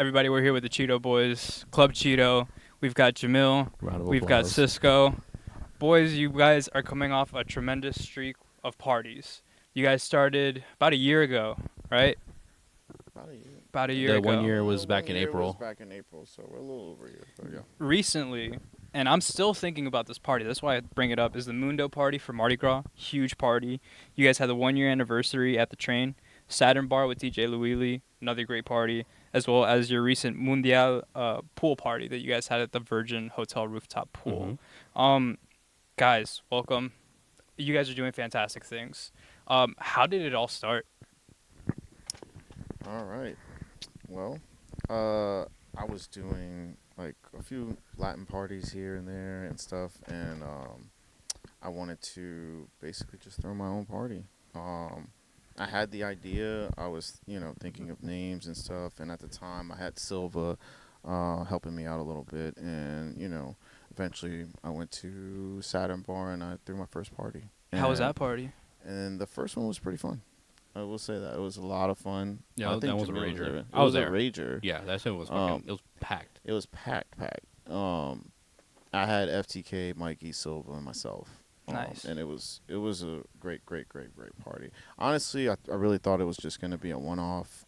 Everybody, we're here with the Chido boys, Club Chido. We've got Jamil. Round of We've got applause. Cisco. Boys, you guys are coming off a tremendous streak of parties. You guys started about a year ago, right? About a year. About a year The ago. 1 year was back 1 in year April. was back in April, so we're a little over a year. But yeah. Recently, and I'm still thinking about this party. That's why I bring it up. Is the Mundo party for Mardi Gras? Huge party. You guys had the 1 year anniversary at the train. Saturn Bar with DJ Louili, another great party, as well as your recent Mundial pool party that you guys had at the Virgin Hotel rooftop pool. Guys, welcome. You guys are doing fantastic things. How did it all start? All right. Well, I was doing like a few Latin parties here and there and stuff, and I wanted to basically just throw my own party. I had the idea. I was, thinking of names and stuff, and at the time I had Silva helping me out a little bit, and eventually I went to Saturn Bar and I threw my first party. How was And- that party? And the first one was pretty fun. I will say that it was a lot of fun. Yeah, I think that was a Jamil rager. there. It I was a there. rager. Yeah, that shit was fucking. It was packed. It was packed. I had FTK, Mikey, Silva, and myself. Nice. And it was a great party. Honestly, I really thought it was just gonna be a one-off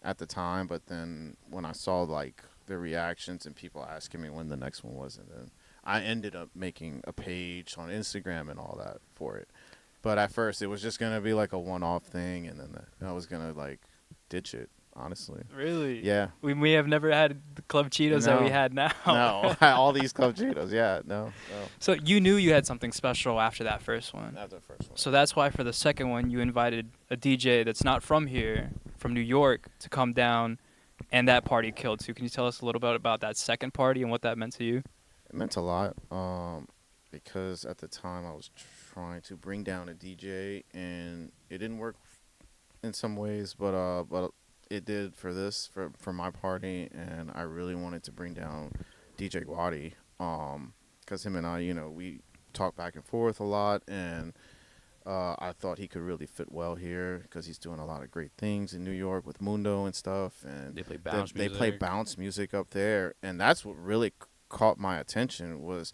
at the time, but then when I saw like the reactions and people asking me when the next one was, and then I ended up making a page on Instagram and all that for it. But at first, it was just gonna be like a one-off thing, and then I was gonna like ditch it. Honestly. Really? Yeah. We may have never had the Club Cheetos that we No. had now. No, all these Club Cheetos. Yeah, no. So you knew you had something special after that first one. That's the first one. So that's why for the second one, you invited a DJ that's not from here, from New York, to come down, and that party killed too. Can you tell us a little bit about that second party and what that meant to you? It meant a lot because at the time I was trying to bring down a DJ, and it didn't work in some ways, but it did for my party, and I really wanted to bring down DJ Guadi because him and I, we talk back and forth a lot, and I thought he could really fit well here because he's doing a lot of great things in New York with Mundo and stuff, and They play bounce they music. play bounce music up there, and that's what really caught my attention was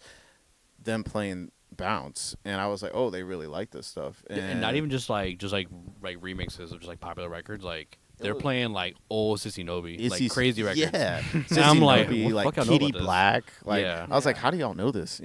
them playing bounce, and I was like, oh, they really like this stuff, And not even just like remixes of just like popular records. Like they're was- playing like old Sissy Nobi, like Issy- crazy records. Yeah, And I'm like, Nobi, what the like fuck y'all know Kitty about this? Black. Like Yeah. I was like, how do y'all know this?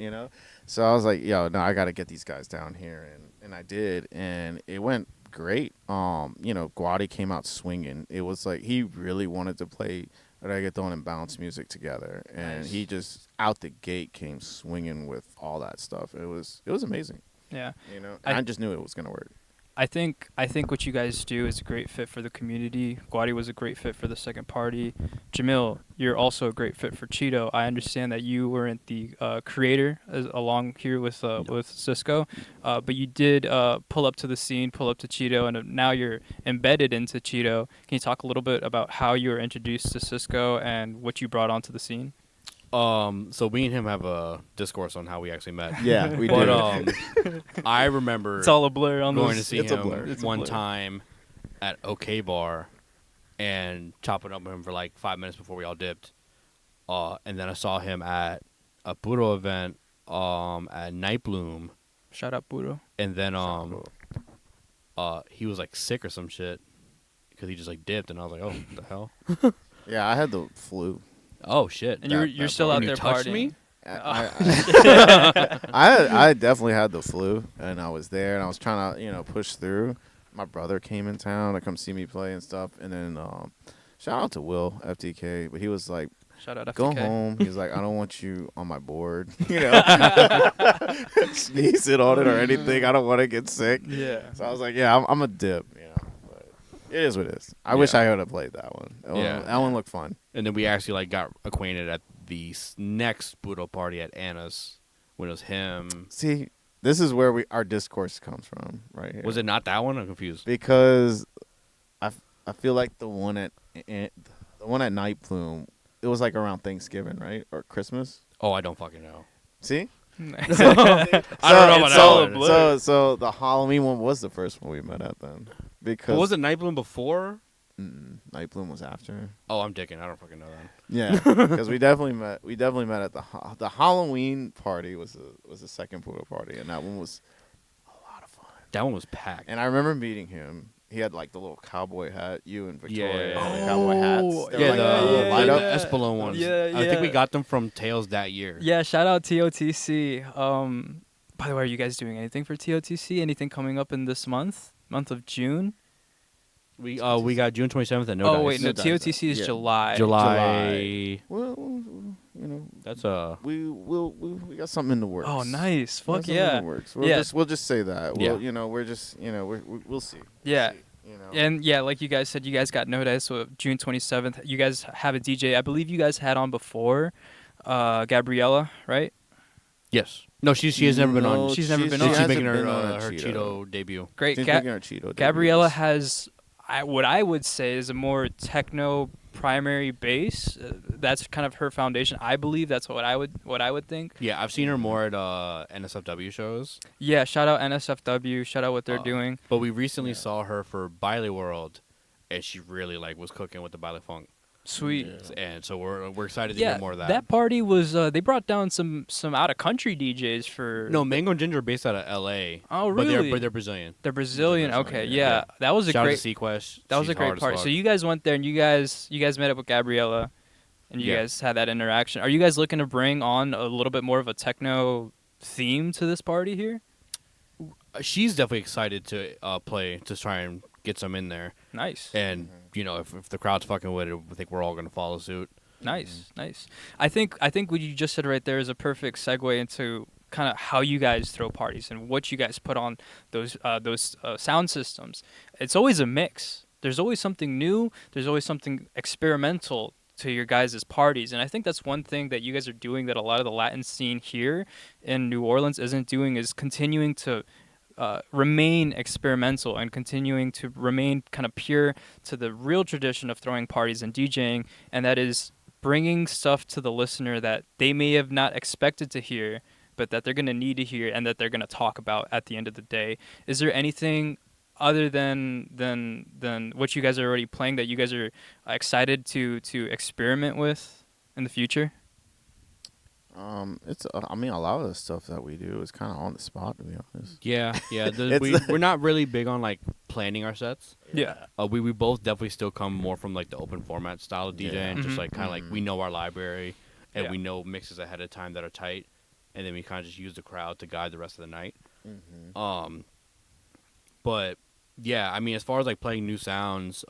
So I was like, yo, no, I got to get these guys down here, and I did, and it went great. Guadi came out swinging. It was like he really wanted to play reggaeton and bounce music together, and Nice. he just out the gate came swinging with all that stuff. It was amazing. Yeah. And I- I just knew it was gonna work. I think what you guys do is a great fit for the community. Guadi was a great fit for the second party. Jamil, you're also a great fit for Cheeto. I understand that you weren't the creator along here with Cisco, but you did pull up to the scene, pull up to Cheeto, and now you're embedded into Cheeto. Can you talk a little bit about how you were introduced to Cisco and what you brought onto the scene? So me and him have a discourse on how we actually met. Yeah, we But did. I remember It's all a blur on going this. to see It's a him blur. It's a one blur. time at OK Bar and chopping up with him for like 5 minutes before we all dipped. And then I saw him at a Puro event at Night Bloom, Shout out Budo. and then he was like sick or some shit because he just like dipped, and I was like, oh, what the hell? Yeah, I had the flu. Oh shit! And you're that still part. out You there touched partying. me? I definitely had the flu, and I was there, and I was trying to push through. My brother came in town to come see me play and stuff, and then shout out to Will FTK, but he was like, Shout out FTK. "Go home." He was like, "I don't want you on my board, sneezing on it or anything. I don't want to get sick." Yeah. So I was like, "Yeah, I'm a dip." But it is what it is. I wish I would have played that one. That one looked fun. And then we actually like got acquainted at the next Budo party at Anna's when it was him. See, this is where our discourse comes from, right here. Was it not that one? I'm confused. Because I feel like the one at Night Plume, it was like around Thanksgiving, right, or Christmas. Oh, I don't fucking know. See, I don't know about that one. So the Halloween one was the first one we met at then. Because But was it Night Bloom before? Night Bloom was after. Oh, I'm dicking. I don't fucking know that. Yeah, because we definitely met. We definitely met at the Halloween party was the second pool party, and that one was a lot of fun. That one was packed. And I remember meeting him. He had like the little cowboy hat. You and Victoria Yeah. had the cowboy hats. They were, Yeah, like, the, little light the up. Espelon ones. Yeah, I think we yeah. got them from Tails that year. Yeah, shout out TOTC. By the way, are you guys doing anything for TOTC? Anything coming up in this month of June? We got June 27th at No Oh Dice. wait, no, No Dice, TOTC is yeah. July. July. Well, you know, That's we got something in the works. Oh, nice. We got Fuck something in yeah. the works. Yeah. We'll just say that. Yeah. We're just we'll see. Yeah. See, you know. And yeah, like you guys said, you guys got No Dice, so June 27th. You guys have a DJ. I believe you guys had on before, Gabriella, right? yes. No, she has never been on. No, She's never been she on. She's hasn't making been her on a her Cheeto debut. Great. She's making her Cheeto. Gabriella debuts. has what I would say is a more techno primary bass. That's kind of her foundation. I believe that's what I would think. Yeah, I've seen her more at NSFW shows. Yeah, shout out NSFW. Shout out what they're doing. But we recently saw her for Baile World, and she really was cooking with the Baile Funk. Sweet. Yeah. And so we're excited to Yeah, hear more of that. that party was they brought down some out of country DJs for No, Mango and Ginger are based out of L.A. Oh, But really? they're Brazilian. They're Brazilian. Brazilian, Okay, yeah. yeah. That was a Shout great out to Sequest. that was She's a great hard as party. fuck. So you guys went there and you guys met up with Gabriella and you Yeah. guys had that interaction. Are you guys looking to bring on a little bit more of a techno theme to this party here? She's definitely excited to play to try and get some in there. Nice. And if the crowd's fucking with it, I think we're all gonna follow suit. Nice. I think what you just said right there is a perfect segue into kind of how you guys throw parties and what you guys put on those sound systems. It's always a mix. There's always something new. There's always something experimental to your guys' parties, and I think that's one thing that you guys are doing that a lot of the Latin scene here in New Orleans isn't doing, is continuing to remain experimental and continuing to remain kind of pure to the real tradition of throwing parties and DJing, and that is bringing stuff to the listener that they may have not expected to hear, but that they're going to need to hear and that they're going to talk about at the end of the day. Is there anything other than what you guys are already playing that you guys are excited to experiment with in the future? It's I mean, a lot of the stuff that we do is kind of on the spot, to be honest. Yeah. It's- We're not really big on like planning our sets. Yeah. We both definitely still come more from like the open format style of DJing, Yeah. just Mhm. like kind of like we know our library and Yeah. we know mixes ahead of time that are tight, and then we kind of just use the crowd to guide the rest of the night. But yeah, I mean, as far as like playing new sounds,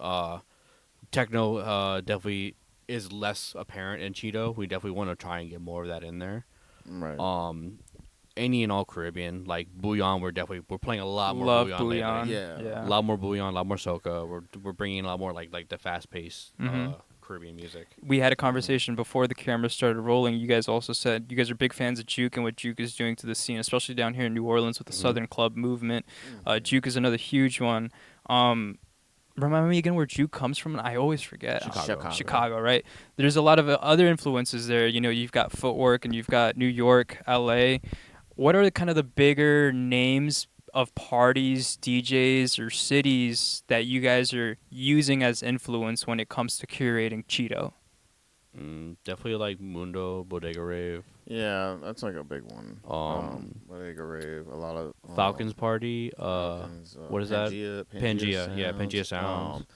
techno definitely is less apparent in Cheeto. We definitely want to try and get more of that in there. Right. Any and all Caribbean, like Bouillon, we're playing a lot more Love Bouillon lately. Bouillon. Yeah. A lot more Bouillon, a lot more soca. We're bringing in a lot more like the fast paced Mhm. Caribbean music. We had a conversation before the camera started rolling. You guys also said you guys are big fans of Juke and what Juke is doing to the scene, especially down here in New Orleans with the Southern Club movement. Juke is another huge one. Remind me again where Juke comes from? I always forget. Chicago, right? There's a lot of other influences there. You know, you've got Footwork and you've got New York, LA. What are kind of the bigger names of parties, DJs, or cities that you guys are using as influence when it comes to curating Cheeto? Definitely like Mundo, Bodega Rave, Yeah, that's like a big one. Bodega Rave, a lot of Falcons Party. Falcons, what is that? Pangea, yeah, Pangea Sounds.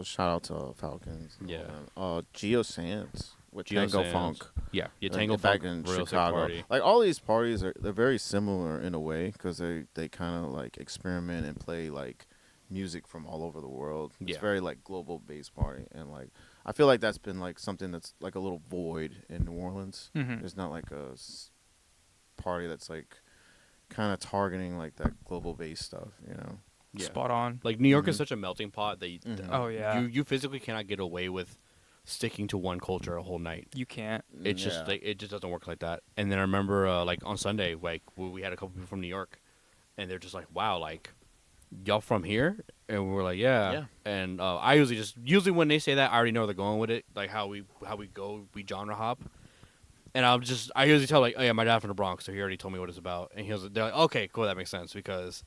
Shout out to Falcons. Yeah. Geo Sands with Geo Tango Sands. Funk. Yeah, Like, Tango back Funk, in real sick Chicago. party. Like all these parties they're very similar in a way because they kind of like experiment and play like music from all over the world. It's Yeah. very like global based party, and like I feel like that's been like something that's like a little void in New Orleans. Mhm. There's not like a party that's like kind of targeting like that global based stuff, you know. Yeah. Spot on. Like New York is Mhm. such a melting pot that Oh, yeah. you physically cannot get away with sticking to one culture a whole night. You can't. It's just like it just doesn't work like that. And then I remember like on Sunday, like we had a couple people from New York, and they're just like, "Wow, like y'all from here?" And we were like, "Yeah." Yeah. And I usually when they say that, I already know where they're going with it, like how we go, we genre hop. And I usually tell like, "Oh yeah, my dad from the Bronx, so he already told me what it's about." And they're like, "Okay, cool, that makes sense," because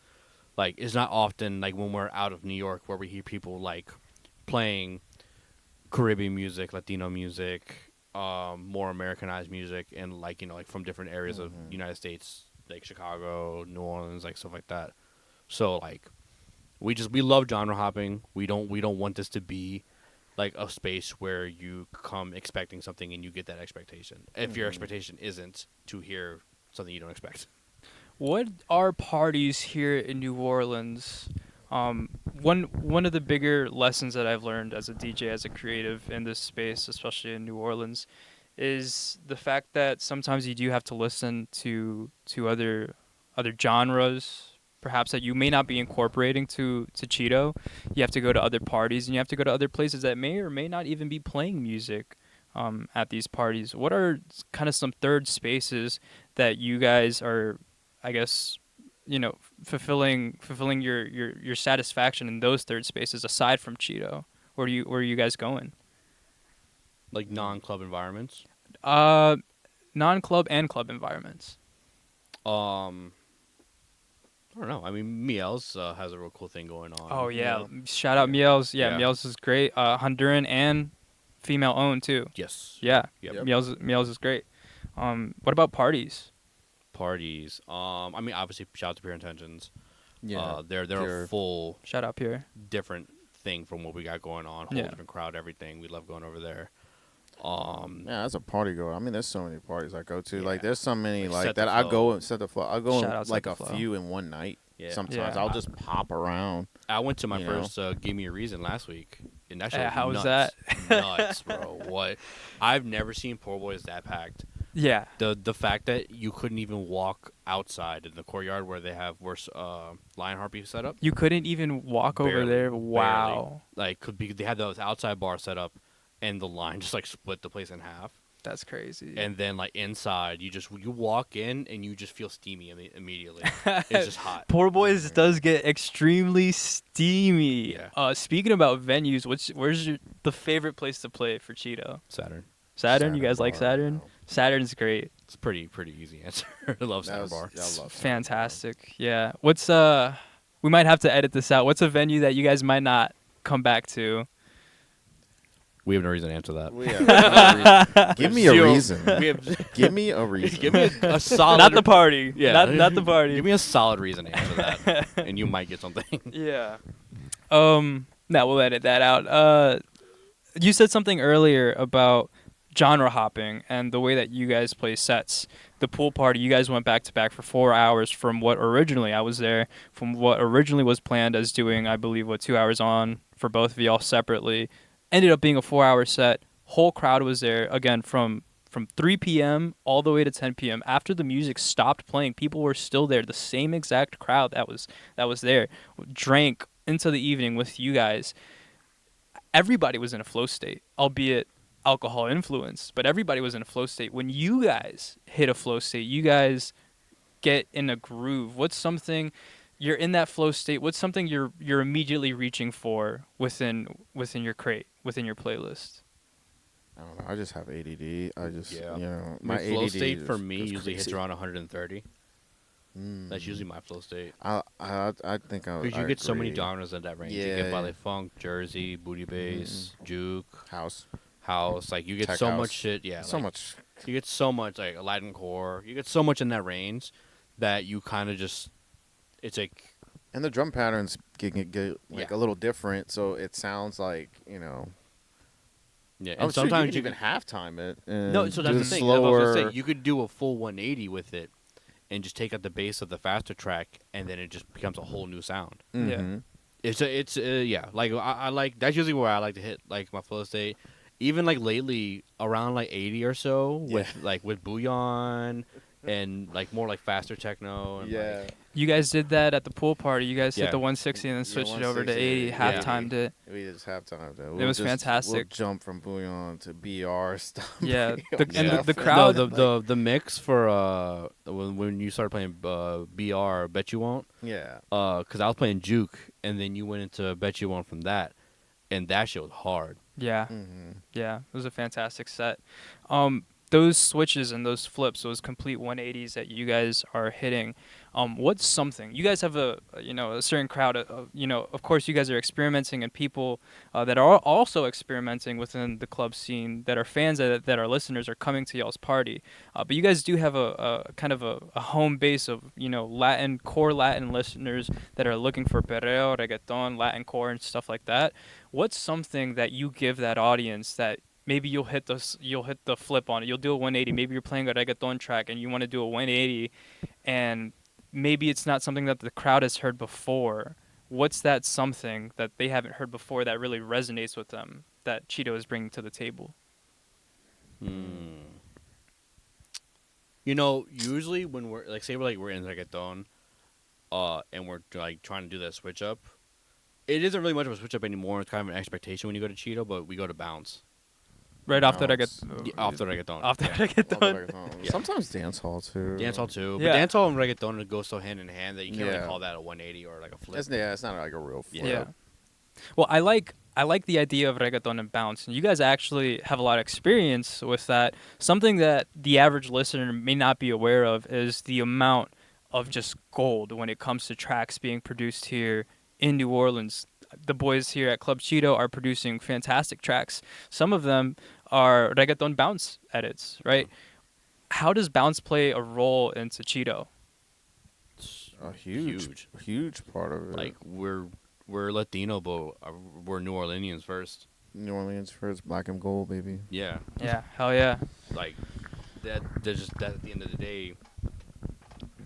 like it's not often like when we're out of New York where we hear people like playing Caribbean music, Latino music, more Americanized music, and like like from different areas of United States, like Chicago, New Orleans, like stuff like that. So like we love genre hopping. We don't want this to be like a space where you come expecting something and you get that expectation. If your expectation isn't to hear something you don't expect. What are parties here in New Orleans? One of the bigger lessons that I've learned as a DJ, as a creative in this space, especially in New Orleans, is the fact that sometimes you do have to listen to other genres, perhaps that you may not be incorporating to Chido. You have to go to other parties and you have to go to other places that may or may not even be playing music at these parties. What are kind of some third spaces that you guys are, I guess, fulfilling your satisfaction in those third spaces aside from Cheeto? Where are you guys going? Like non-club environments. Uh, non-club and club environments. Um, I don't know. I mean, Miels has a real cool thing going on. Oh yeah, Yeah. shout out Miels. Yeah, Yeah. Miels is great. Honduran and female owned too. Yes. Yeah, Yep. Yep. Miels is great. What about parties? Parties. I mean, obviously, shout out to Pure Intentions. Yeah. They're Pure. a full Shout out Pierre. different thing from what we got going on. Whole Yeah. different crowd, everything. We love going over there. Yeah, that's a party goer. I mean, there's so many parties I go to. Yeah. Like, there's so many Like, like Set that. the I Flow. go and set the flow. I go Shout in out Set like the a Flow. few in one night. Yeah. Sometimes Yeah. I'll just pop around. I went to my You know? first Give Me a Reason last week, and that shit Yeah, was how was nuts. Nuts, bro. What? I've never seen Poor Boys that packed. Yeah, The fact that you couldn't even walk outside in the courtyard where they have Lion Harpy set up. you couldn't even walk over Barely, there. barely. Wow, Like, they had those outside bars set up, and the line just like split the place in half. that's crazy. And then like inside, you walk in and you just feel steamy immediately. It's just hot. Poor Boys does get extremely steamy. Yeah. Speaking about venues, where's the favorite place to play for Cheeto? Saturn. Saturn. You guys like bar, Saturn? no. Saturn's great. It's pretty easy answer. I love That Saturn was, Bar. yeah, I love Saturn Bar. Fantastic. Yeah. What's we might have to edit this out. What's a venue that you guys might not come back to? We have no reason to answer that. We have no reason. Give me a Zero- reason. We have, Give me a reason. give me a solid. Not the party. Yeah. Not the party. Give me a solid reason to answer that, and you might get something. Yeah. No, we'll edit that out. You said something earlier about genre hopping and the way that you guys play sets. The pool party, you guys went back to back for 4 hours from what originally I was there, from what originally was planned as doing, I believe, 2 hours on for both of y'all separately. Ended up being a 4-hour set. Whole crowd was there again from 3 p.m. all the way to 10 p.m. After the music stopped playing, people were still there. The same exact crowd that was there drank into the evening with you guys. Everybody was in a flow state, albeit alcohol influence, but everybody was in a flow state. When you guys hit a flow state, you guys get in a groove. What's something you're in that flow state? What's something you're immediately reaching for within your crate, within your playlist? I don't know. I just have ADD. I just, Yeah. my My flow ADD state for is- me is usually hits crazy. around 130. That's Mm. usually my flow state. I think I. Because you I get so many agree. genres in that range. You Yeah, get yeah. ballet funk, Jersey, booty bass, juke, House. house. Like you get Tech so house. much shit. Yeah, So like, much. You get so much like Aladdin core. You get so much in that range that you kind of just. It's like And the drum patterns get like Yeah. a little different, so it sounds like yeah. Oh, And shoot, sometimes you can even halftime it. And no. So do that's the the thing. That's what I was slower. gonna say. You could do a full 180 with it, and just take out the bass of the faster track, and then it just becomes a whole new sound. Mhm. It's yeah. Like I like that's usually where I like to hit like my flow state. Even like lately around like 80 or so with Bouillon and like more like faster techno and Yeah. like, You guys did that at the pool party. You guys Yeah. hit the 160 and then Yeah, switched it over to 160, 80, yeah. halftimed it. We just halftime though. It was fantastic. We'll jump from Bouillon to BR stuff. Yeah, Yo, and Yeah. the crowd. the mix for when you started playing BR Bet You Won't Yeah. because I was playing Juke and then you went into Bet You Won't from that and that shit was hard. Yeah, Mm-hmm. yeah, it was a fantastic set. Those switches and those flips, those complete 180s that you guys are hitting, What's something you guys have a certain crowd of course you guys are experimenting and people that are also experimenting within the club scene that are fans that are listeners are coming to y'all's party, but you guys do have a kind of a home base of core Latin listeners that are looking for perreo, reggaeton, Latin core and stuff like that. What's something that you give that audience that maybe you'll hit the flip on it. You'll do a 180. Maybe you're playing a reggaeton track and you want to do a 180, and maybe it's not something that the crowd has heard before. What's that something that they haven't heard before that really resonates with them that Chido is bringing to the table? Usually when we're like, say we're in reggaeton, and we're like trying to do that switch up, it isn't really much of a switch up anymore. It's kind of an expectation when you go to Chido, but we go to bounce. Right off the Bounce. reggaeton. Off the reggaeton. Off the yeah. reggaeton. Yeah. Sometimes dance hall too. Dance hall too. Yeah. But dance hall and reggaeton go so hand in hand that you can't really Yeah. call that a 180 or like a flip. It's not like a real flip. Yeah. Well, I like the idea of reggaeton and bounce, and you guys actually have a lot of experience with that. Something that the average listener may not be aware of is the amount of just gold when it comes to tracks being produced here in New Orleans. The boys here at Club Chido are producing fantastic tracks. Some of them are reggaeton bounce edits, right? How does bounce play a role into Chido? It's A huge part of it. like we're Latino, but we're New Orleanians first. New Orleans first, black and gold, baby. Yeah. Yeah, hell yeah. Like that. There's just that at the end of the day.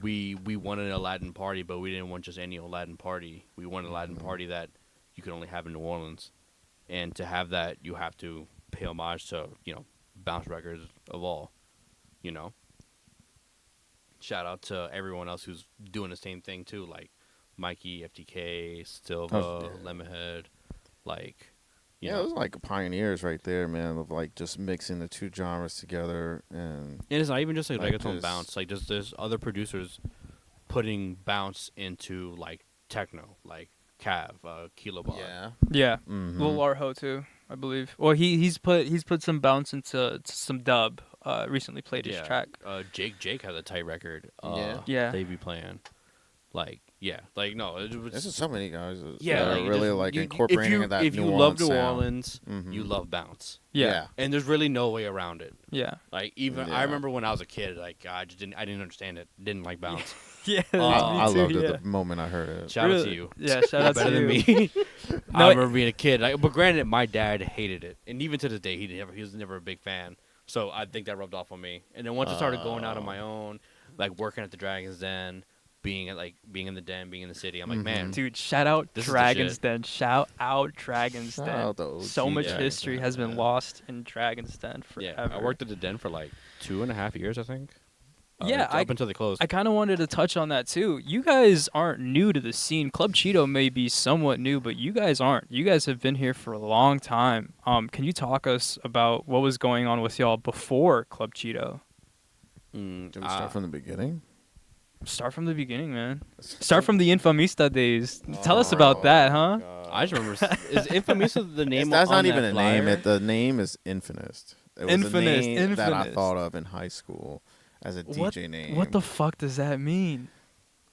We wanted a Latin party, but we didn't want just any old Latin party. We wanted a Latin party that you could only have in New Orleans, and to have that, you have to pay homage to bounce records of all. Shout out to everyone else who's doing the same thing too, like Mikey, FTK, Silva, Lemonhead, like. Yeah, it was like pioneers right there, man, of like just mixing the two genres together. And it's not even just like reggaeton just- bounce. Like there's other producers putting bounce into like techno, like Cav, Kilobar. Yeah. Mm-hmm. Lil Arho too, I believe. Well, he's put some bounce into some dub. Recently played his track. Jake has a tight record. Yeah. They be playing, This is so many guys that Yeah, are really like incorporating that if New you Orleans love New sound. Orleans, Mhm. you love bounce, Yeah. and there's really no way around it. Yeah. Like even Yeah. I remember when I was a kid, like I didn't understand it. Didn't like bounce. Yeah. I me too, loved yeah. it the moment I heard it. Shout out Really? to you. Yeah, shout out to Better than you. me. No, I remember being a kid, but granted, my dad hated it, and even to this day, he was never a big fan. So I think that rubbed off on me. And then once I started going out on my own, like working at the Dragon's Den, being in the den, being in the city, I'm like, man, Dude, shout out This is the Dragon's shit. Den. Shout out Dragon's Shout Den. out the OG So much Dragon's history Den, has been yeah. lost in Dragon's Den yeah, forever. I worked at the den for like 2.5 years, I think. Yeah, up until they closed. I kind of wanted to touch on that too. You guys aren't new to the scene. Club Cheeto may be somewhat new, but you guys aren't. You guys have been here for a long time. Can you talk us about what was going on with y'all before Club Cheeto? Can we start from the beginning? Start from the beginning, man. Start from the Infamista days. Tell us about that, huh? I just remember. Is Infamous the name? That's on not even that a name. flyer? The name is Infinist. It was Infinist, a name that I Infinist. thought of in high school as a DJ name. What the fuck does that mean?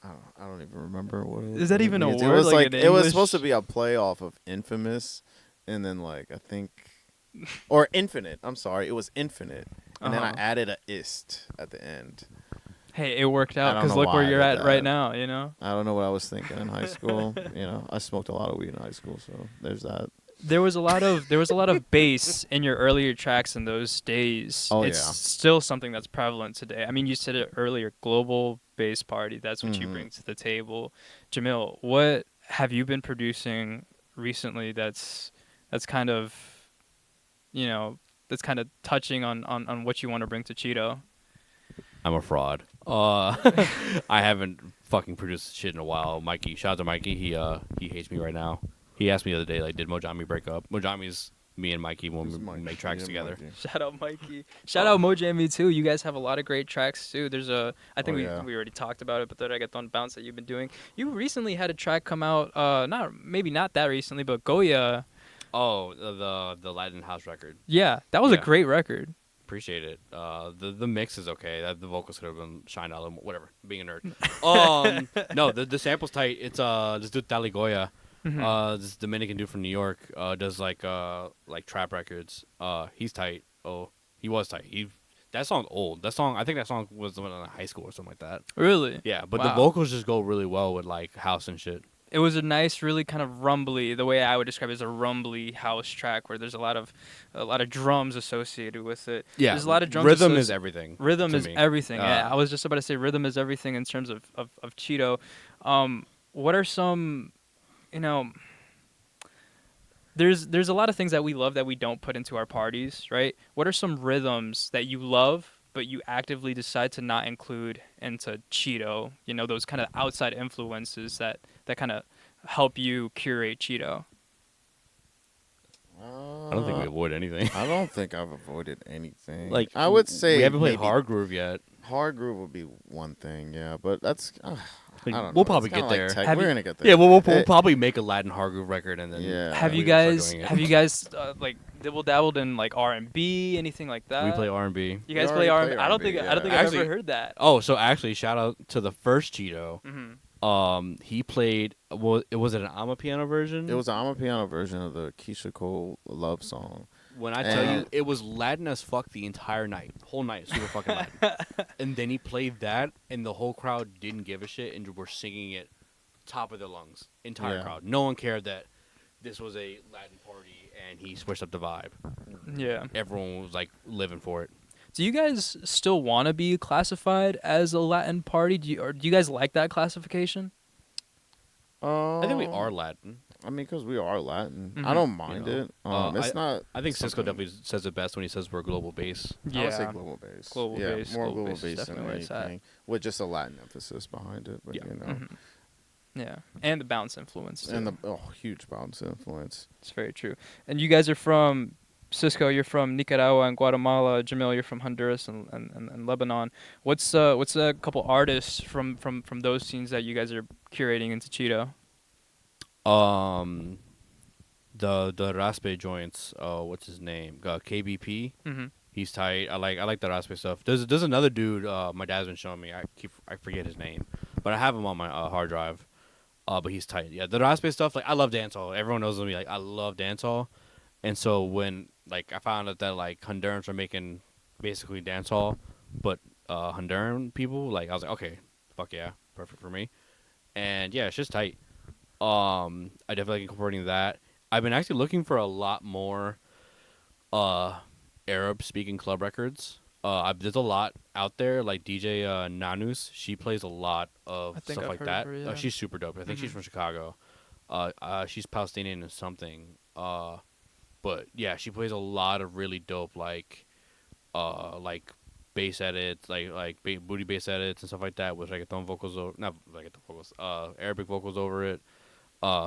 I don't even remember what it Is that what it even a means. word, It was like, in it was English? supposed to be a play off of Infamous, and then like I think, or Infinite. I'm sorry, it was Infinite, and then I Uh-huh. added a ist at the end. Hey, it worked out don't because know look where why I you're did at right that. now, you know? I don't know what I was thinking in high school. I smoked a lot of weed in high school, so there's that. There was a lot of bass in your earlier tracks in those days. Oh, It's yeah. still something that's prevalent today. I mean, you said it earlier, global bass party. That's what you Mhm. bring to the table. Jamil, what have you been producing recently that's kind of, that's kind of touching on what you want to bring to Cheeto? I'm a fraud. I haven't fucking produced shit in a while. Mikey, shout out to Mikey. He hates me right now. He asked me the other day, like, did Mojami break up? Mojami's me and Mikey when we make tracks together. Shout out Mikey. Shout out Mojami too. You guys have a lot of great tracks too. There's I think yeah. we already talked about it, but the reggaeton bounce that you've been doing. You recently had a track come out, not that recently, but Goya. Oh, the Latin house record. Yeah, that was a Yeah. great record. appreciate it. The mix is okay. The vocals could have been shined out a little more. Whatever. Being a nerd. No, the sample's tight. It's this dude Taligoya. This Dominican dude from New York. Does like trap records. He's tight. Oh, he was tight. That song's old. I think that song was when I was in high school or something like that. Really? Yeah, but the Wow. vocals just go really well with like house and shit. It was a nice, really kind of rumbly. The way I would describe it is a rumbly house track where there's a lot of drums associated with it. Yeah, There's a lot of drums. Rhythm is everything. Rhythm to is me. everything. Yeah, I was just about to say rhythm is everything in terms of Chido. What are some, you know? There's a lot of things that we love that we don't put into our parties, right? What are some rhythms that you love but you actively decide to not include into Cheeto? You know, those kind of outside influences that kind of help you curate Cheeto. I don't think we avoid anything. I don't think I've avoided anything. Like I would say we haven't played maybe hard groove yet. hard groove would be one thing, yeah, but that's I don't know. We'll probably It's kinda get there. tech. Have We're you- gonna get there. Yeah, we'll Eh, probably make a Latin hard groove record and then. Yeah. Have we you gotta start guys doing it. like dabbled in like R&B, anything like that? We play R&B. You guys We play already R&B? play I don't think R&B, I don't think yeah. I've Actually- ever heard that. Oh, so actually, shout out to the first Cheeto. Mm-hmm. He played. Was it an Amapiano version? It was an Amapiano version of the Keisha Cole love song. When I tell you, And- it was Latin as fuck the entire night, whole night, super fucking Latin. And then he played that, and the whole crowd didn't give a shit, and were singing it top of their lungs. Entire Yeah. crowd. No one cared that this was a Latin party, and he switched up the vibe. Yeah. Everyone was like living for it. Do you guys still want to be classified as a Latin party? Do you guys like that classification? I think we are Latin. I mean, because we are Latin. Mhm. I don't mind You know, it. It's not. I think Cisco something- definitely says it best when he says we're global base. I would say global base. Global yeah, base, more global global base is base than definitely where it's at. anything, with just a Latin emphasis behind it. But Yeah. you know, Mhm. Yeah, and the bounce influence. Too. and the huge bounce influence. It's very true. And you guys are from Cisco. You're from Nicaragua and Guatemala. Jamil, you're from Honduras and Lebanon. What's a couple artists from those scenes that you guys are curating into Cheeto? The Raspe joints. What's his name? KBP. Mm-hmm. He's tight. I like the Raspe stuff. There's another dude. My dad's been showing me. I forget his name, but I have him on my hard drive. But he's tight. Yeah, the Raspe stuff. Like I love dancehall. Everyone knows me. Like I love dancehall, and so when like I found out that like Hondurans are making basically dancehall, but Honduran people, like I was like, okay, fuck yeah, perfect for me. And yeah, it's just tight. I definitely like incorporating that. I've been actually looking for a lot more Arab speaking club records. There's a lot out there, like DJ Nanus. She plays a lot of I think stuff I've like heard that. of her, yeah. She's super dope. I think she's Mhm. from Chicago. She's Palestinian or something. But yeah, she plays a lot of really dope like bass edits, booty bass edits and stuff like that with reggaeton vocals over, not reggaeton vocals, Arabic vocals over it.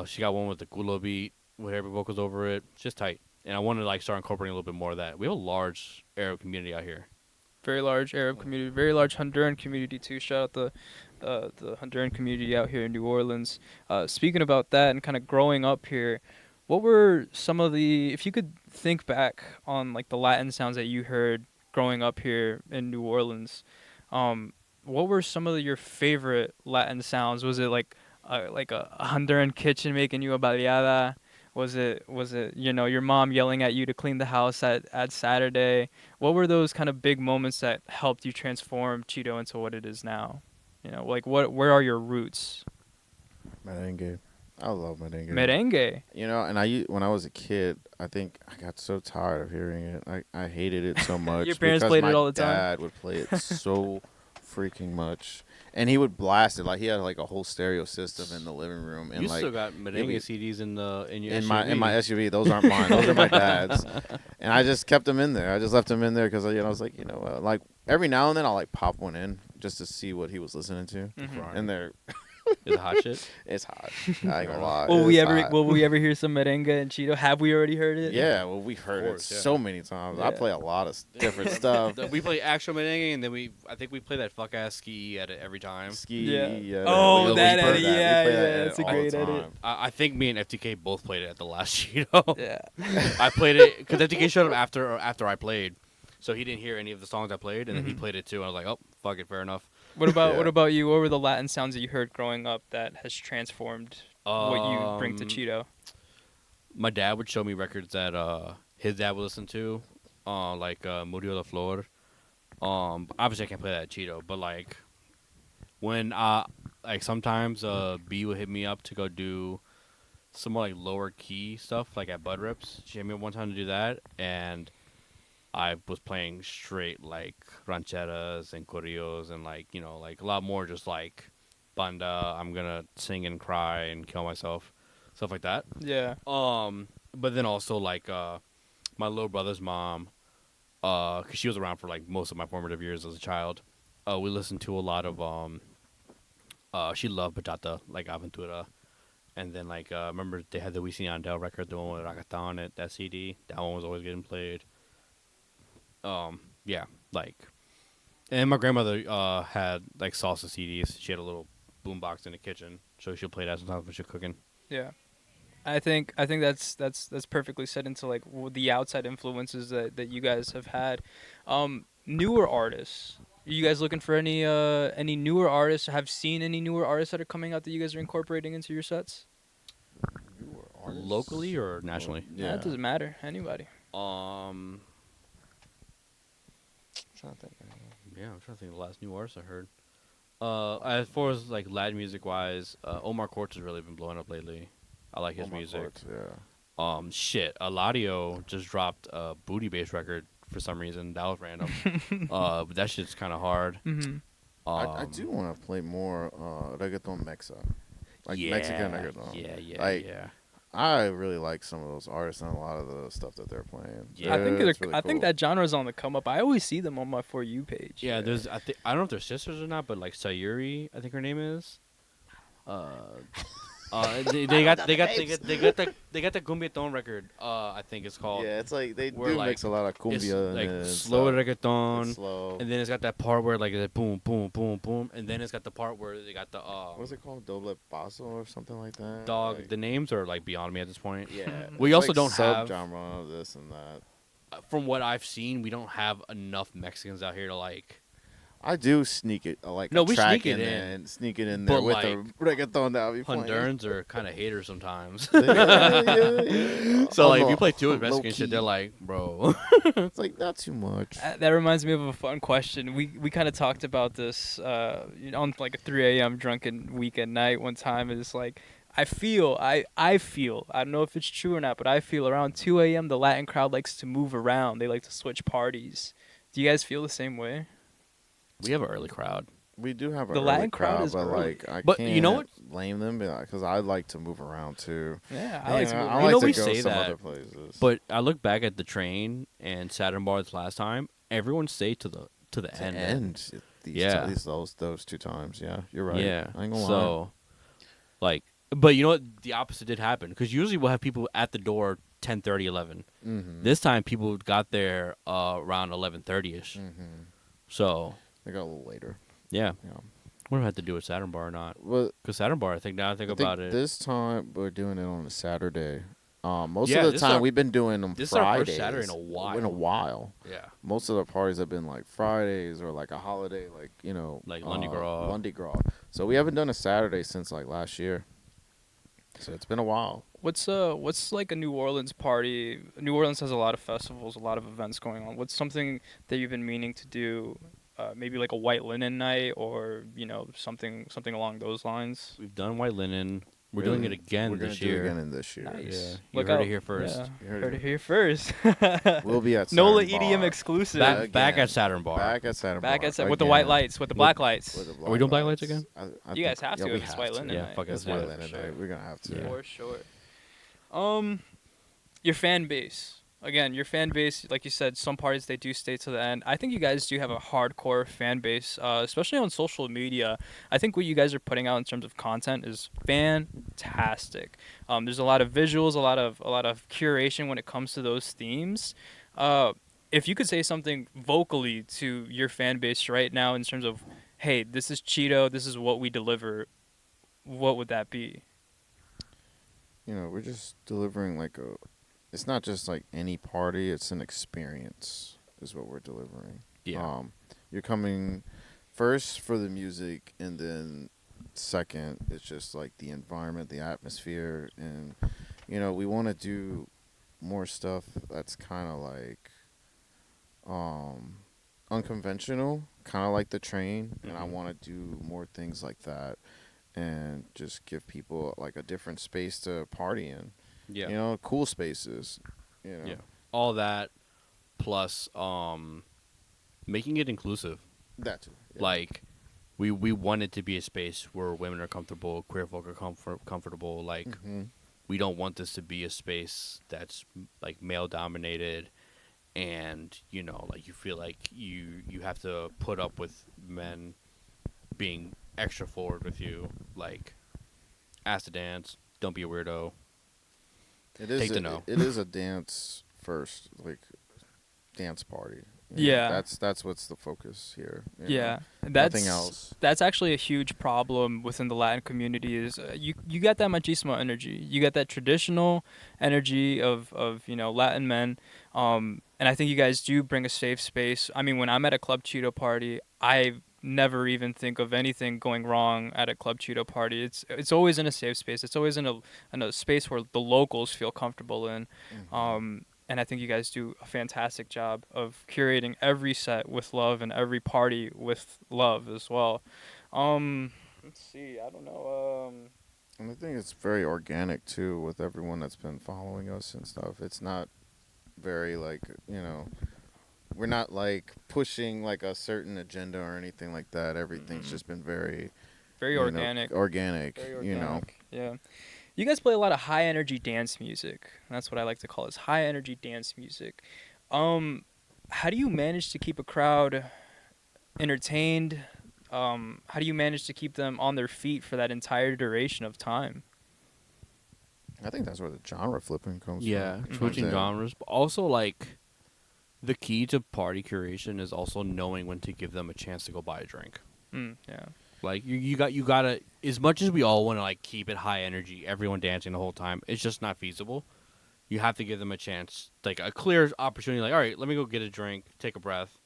She got one with the culo beat with Arabic vocals over it. It's just tight. And I want to like start incorporating a little bit more of that. We have a large Arab community out here. Very large Arab community, very large Honduran community too. Shout out the Honduran community out here in New Orleans. Speaking about that and kind of growing up here, what were some of the, if you could think back on like the Latin sounds that you heard growing up here in New Orleans, what were some of your favorite Latin sounds? Was it like a Honduran kitchen making you a baleada? Was it your mom yelling at you to clean the house at Saturday? What were those kind of big moments that helped you transform Cheeto into what it is now? Like where are your roots? Merengue. I love merengue. Merengue. And when I was a kid, I think I got so tired of hearing it. I hated it so much. Your parents because played my it all the time? dad would play it so freaking much, and he would blast it like he had like a whole stereo system in the living room. And You like still got merengue we- CDs in your in SUV. my SUV, those aren't mine. Those are my dad's, and I just kept them in there. I just left them in there because I was like, like every now and then I'll like pop one in just to see what he was listening to, Mhm. and they're Is it hot shit? it's hot. I ain't gonna lie. Will we It's ever hot. will we ever hear some merengue and Cheeto? Have we already heard it? Yeah, well, we've heard it course, yeah. so many times. I Yeah. play a lot of different stuff. We play actual merengue, and then I think we play that fuck ass ski edit every time. Ski. Yeah. Yeah. Oh, we that play edit, We yeah, play that yeah, edit that's a all the great edit. time. I think me and FTK both played it at the last Cheeto. Yeah. I played it because FTK showed up after I played, So he didn't hear any of the songs I played, and then he played it too. And I was like, oh, fuck it, fair enough. What Yeah. about you? What were the Latin sounds that you heard growing up that has transformed what you bring to Um, Cheeto? my dad would show me records that his dad would listen to, like Murió La Flor. Obviously I can't play that at Cheeto, but like when like sometimes B would hit me up to go do some more like lower key stuff, like at Bud Rips. She hit me up one time to do that, and I was playing straight like rancheras and corridos and like like a lot more just like banda. I'm gonna sing and cry and kill myself, stuff like that. Yeah. But then also like my little brother's mom, 'cause she was around for like most of my formative years as a child. We listened to a lot of she loved bachata, like Aventura, and then like remember they had the Wisin y Yandel record, the one with Ragata on it, that CD. That one was always getting played. Yeah, like, and my grandmother had like salsa CDs. She had a little boombox in the kitchen, so she'll play that sometimes when she's cooking. Yeah. I think that's perfectly set into like the outside influences that you guys have had. Newer artists. Are you guys looking for any newer artists? Have seen any newer artists that are coming out that you guys are incorporating into your sets? Locally or nationally? Nah, it doesn't matter. Anybody. Um, Trying to think. yeah, I'm trying to think of the last new artist I heard. As far as like Latin music wise, Omar Courtz has really been blowing up lately. I like his Oh my music. Lord, yeah. Shit, Eladio just dropped a booty bass record for some reason. That was random. But that shit's kind of hard. Mm-hmm. I do want to play more reggaeton mexa, like yeah, Mexican reggaeton. Yeah, Like, yeah. I really like some of those artists and a lot of the stuff that they're playing. Yeah. I think that genre's on the come up. I always see them on my For You page. Yeah, there's I don't know if they're sisters or not, but like Sayuri, I think her name is. They got the Cumbieton record. I think it's called. Yeah, it's like they where, do like, mix a lot of It's cumbia like and slow stuff. reggaeton, It's slow. and then it's got that part where like it's boom, boom, boom, boom, and then it's got the part where they got the What's it called? Doble paso or something like that. dog. Like, The names are like beyond me at this point. yeah. We it's also like don't have- subgenre of this and that. From what I've seen, we don't have enough Mexicans out here to like. I do sneak it like No, a we track sneak it in in. there and sneak it in But, there with like, the reggaeton that I'll be playing. Hondurans are kind of haters sometimes. yeah. So like, if I'm you a- play two with low Mexican shit, key. they're like, bro. It's like not too much. That reminds me of a fun question. We kind of talked about this on like a 3 a.m. drunken weekend night one time. It's like I feel I don't know if it's true or not, but I feel around 2 a.m. the Latin crowd likes to move around. They like to switch parties. Do you guys feel the same way? We have an early crowd. We do have a The early Latin crowd is but early. like I But can't you know what? blame them because I like to move around too. Yeah, I And like to move I around. like know to we go say some that, other places. But I look back at the train and Saturn Bar this last time. Everyone stayed to the to end. end these Yeah. those two times, yeah, you're right. Yeah. I ain't gonna lie. So, like, but you know what? The opposite did happen because usually we'll have people at the door 10:30, 11. Mm-hmm. This time people got there around 11:30 ish. Mm-hmm. So They got a little later. yeah, Yeah. what do I have to do with Saturn Bar or not? Well, Because Saturn Bar, I think now I think I about think it. this time we're doing it on a Saturday. Most Yeah, of the this is time our- we've been doing them this is our Fridays. first Saturday in a while. In a while. Yeah. Most of the parties have been like Fridays or like a holiday, like Like Lundi Gras. Lundi Gras. So we haven't done a Saturday since like last year. So it's been a while. What's like a New Orleans party? New Orleans has a lot of festivals, a lot of events going on. What's something that you've been meaning to do? Maybe like a white linen night, or something along those lines. We've done White Linen. We're doing it again We're gonna this do it year. again in this year. Nice. Yeah. You Look heard out. it here first. Yeah. You heard Heard it. it here first. We'll be at Nola Saturn EDM Bar. exclusive. Back Again. at Saturn Bar. Back at Saturn Back Bar. at with the white again. lights, with the black lights. With the Are we doing black lights again? I You think- guys have to we if it's white linen Yeah, night. fuck it, It's let's white do it. linen Sure. night. We're gonna have to. Yeah. For sure. Your fan base. Again, your fan base, like you said, some parties they do stay to the end. I think you guys do have a hardcore fan base, especially on social media. I think what you guys are putting out in terms of content is fantastic. There's a lot of visuals, a lot of curation when it comes to those themes. If you could say something vocally to your fan base right now in terms of, hey, this is Chido, this is what we deliver, what would that be? We're just delivering like a. It's not just like any party; it's an experience. is what we're delivering. Yeah. You're coming first for the music, and then second, it's just like the environment, the atmosphere, and we want to do more stuff that's kind of like um, unconventional, kind of like the train, and I Mhm. want to do more things like that, and just give people like a different space to party in. Yeah. Cool spaces. Yeah. All that plus making it inclusive. That too. Yeah. Like we want it to be a space where women are comfortable, queer folk are comfortable. Like Mm-hmm. we don't want this to be a space that's like male dominated, and like you feel like you have to put up with men being extra forward with you. Like ask to dance, don't be a weirdo. It is Take the a, no. it is a dance first, like dance party. Yeah. That's what's the focus here. Yeah, Nothing else. that's actually a huge problem within the Latin community. Is you got that machismo energy, you got that traditional energy of Latin men, and I think you guys do bring a safe space. I mean, when I'm at a Club Cheeto party, I never even think of anything going wrong at a Club Cheeto party. It's always in a safe space. It's always in a space where the locals feel comfortable in. Mm-hmm. And I think you guys do a fantastic job of curating every set with love and every party with love as well. Let's see. I don't know. And I think it's very organic too with everyone that's been following us and stuff. It's not very like we're not like pushing like a certain agenda or anything like that. Everything's just been very Very organic. organic. Very organic. Yeah. You guys play a lot of high energy dance music. That's what I like to call it, is high energy dance music. How do you manage to keep a crowd entertained? How do you manage to keep them on their feet for that entire duration of time? I think that's where the genre flipping comes Yeah, from. switching Yeah. genres, but also like the key to party curation is also knowing when to give them a chance to go buy a drink. Yeah. Like you gotta, as much as we all want to like keep it high energy, everyone dancing the whole time, it's just not feasible. You have to give them a chance, like a clear opportunity. Like, all right, let me go get a drink, take a breath.